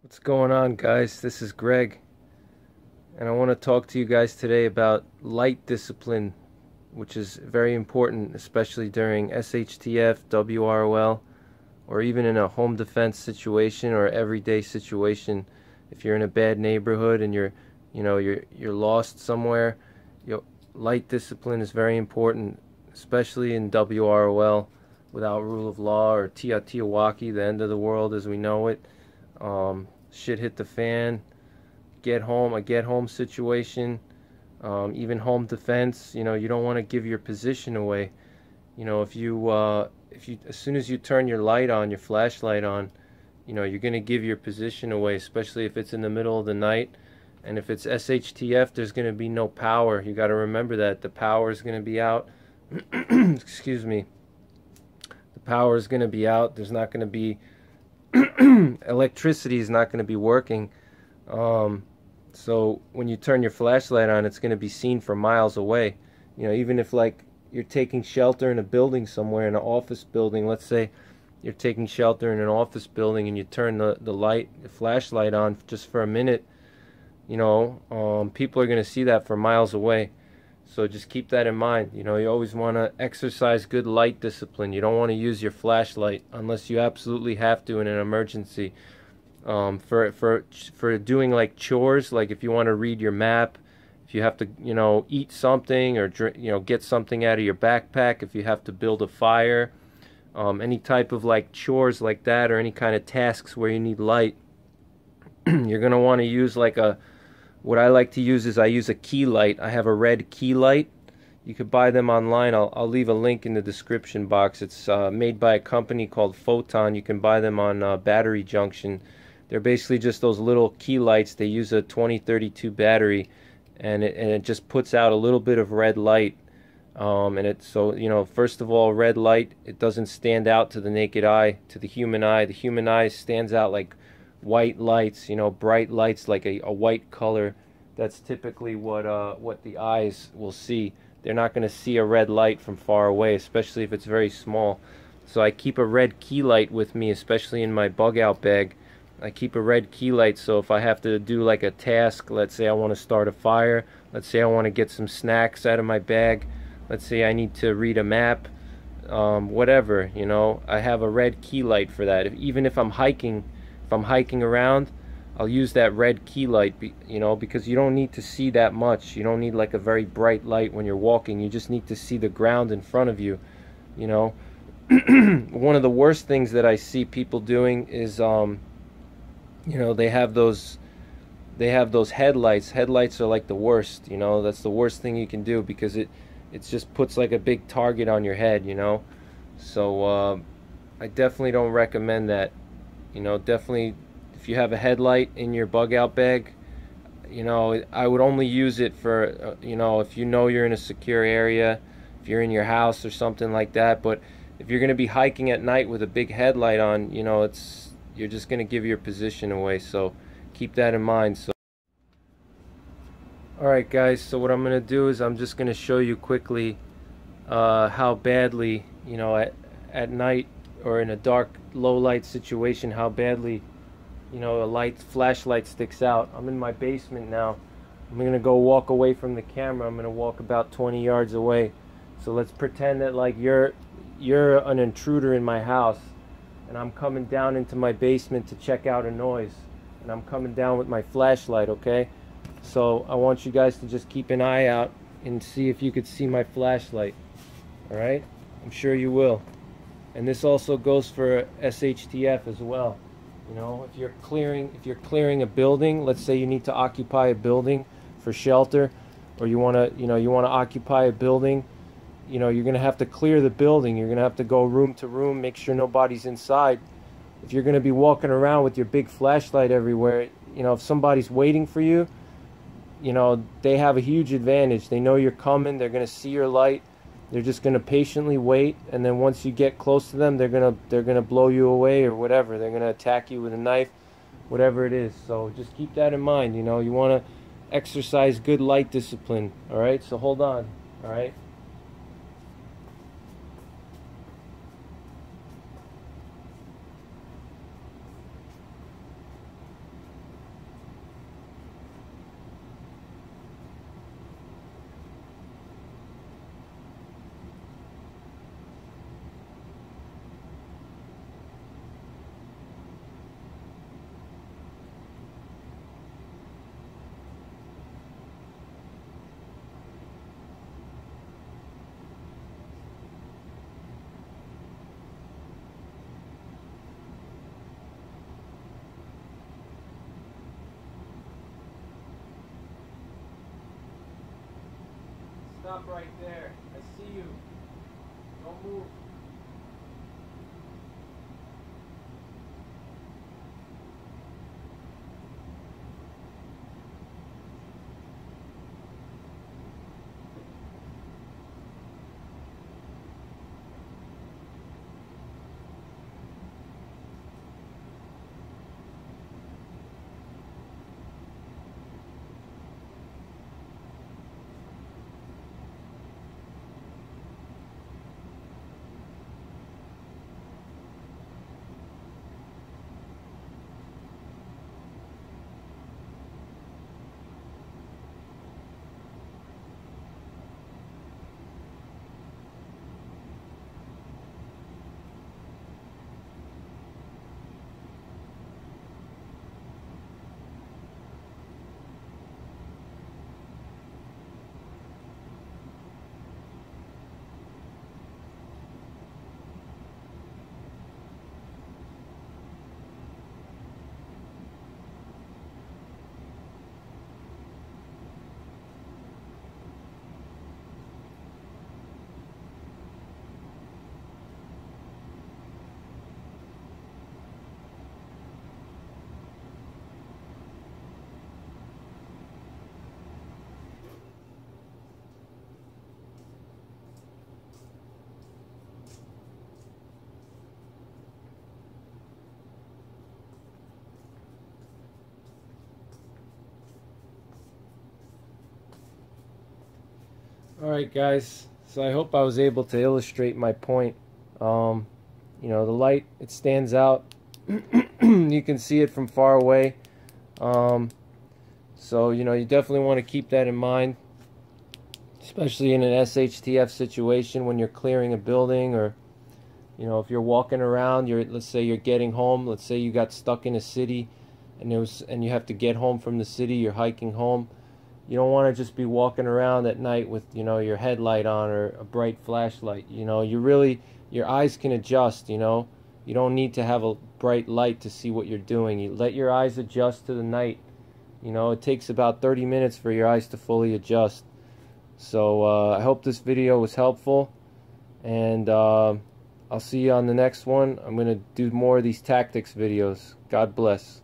What's going on, guys? This is Greg, and I want to talk to you guys today about light discipline, which is very important, especially during SHTF, WROL, or even in a home defense situation or everyday situation. If you're in a bad neighborhood and you're lost somewhere, light discipline is very important, especially in WROL, without rule of law, or Tiawaki, the end of the world as we know it. Shit hit the fan, a get home situation, even home defense. You don't want to give your position away. If you as soon as you turn your light on, your flashlight on, you're going to give your position away, especially if it's in the middle of the night. And if it's SHTF, there's going to be no power. You got to remember that the power is going to be out. Excuse me. The power is going to be out. There's not going to be electricity is not going to be working. So when you turn your flashlight on, it's going to be seen from miles away. Even if like you're taking shelter in a building somewhere, in an office building, let's say you're taking shelter in an office building and you turn the flashlight on just for a minute, people are going to see that from miles away. So just keep that in mind. You always want to exercise good light discipline. You don't want to use your flashlight unless you absolutely have to in an emergency. For doing like chores, like if you want to read your map, if you have to eat something or get something out of your backpack, if you have to build a fire, any type of like chores like that, or any kind of tasks where you need light, you're gonna want to use what I like to use is I use a key light. I have a red key light. You could buy them online. I'll leave a link in the description box. It's made by a company called Photon. You can buy them on Battery Junction. They're basically just those little key lights. They use a 2032 battery, and it just puts out a little bit of red light. First of all, red light, it doesn't stand out to the naked eye, to the human eye. The human eye stands out like white lights, bright lights, like a white color. That's typically what the eyes will see. They're not going to see a red light from far away, especially if it's very small. So I keep a red key light with me, especially in my bug out bag. I keep a red key light, so if I have to do like a task, let's say I want to start a fire, let's say I want to get some snacks out of my bag, let's say I need to read a map, whatever, I have a red key light for that. Even if I'm hiking around, I'll use that red key light, because you don't need to see that much. You don't need like a very bright light when you're walking. You just need to see the ground in front of you. One of the worst things that I see people doing is they have those headlights. Headlights are like the worst. That's the worst thing you can do, because it just puts like a big target on your head. So I definitely don't recommend that. Definitely, if you have a headlight in your bug out bag, I would only use it for if you're in a secure area, if you're in your house or something like that. But if you're going to be hiking at night with a big headlight on, you're just going to give your position away. So keep that in mind. So alright guys, so what I'm going to do is I'm just going to show you quickly how badly, at night or in a dark low light situation, how badly a flashlight sticks out. I'm in my basement now. I'm going to go walk away from the camera. I'm going to walk about 20 yards away. So let's pretend that like you're an intruder in my house, and I'm coming down into my basement to check out a noise, and I'm coming down with my flashlight, okay? So I want you guys to just keep an eye out and see if you could see my flashlight. Alright? I'm sure you will. And this also goes for SHTF as well. If you're clearing a building, let's say you need to occupy a building for shelter, or you want to occupy a building, you're going to have to clear the building. You're going to have to go room to room, make sure nobody's inside. If you're going to be walking around with your big flashlight everywhere, if somebody's waiting for you, they have a huge advantage. They know you're coming. They're going to see your light. They're just going to patiently wait, and then once you get close to them, they're going to blow you away or whatever. They're going to attack you with a knife, whatever it is. So just keep that in mind. You want to exercise good light discipline. All right? So hold on. All right? Stop right there. I see you. Don't move. Alright guys, so I hope I was able to illustrate my point. You know, the light, it stands out. You can see it from far away. So, you know, you definitely want to keep that in mind, especially in an SHTF situation when you're clearing a building, or, you know, if you're walking around, let's say you're getting home, let's say you got stuck in a city and you have to get home from the city, you're hiking home. You don't want to just be walking around at night with, you know, your headlight on or a bright flashlight. You know, your eyes can adjust, you know. You don't need to have a bright light to see what you're doing. You let your eyes adjust to the night. You know, it takes about 30 minutes for your eyes to fully adjust. So I hope this video was helpful, and I'll see you on the next one. I'm going to do more of these tactics videos. God bless.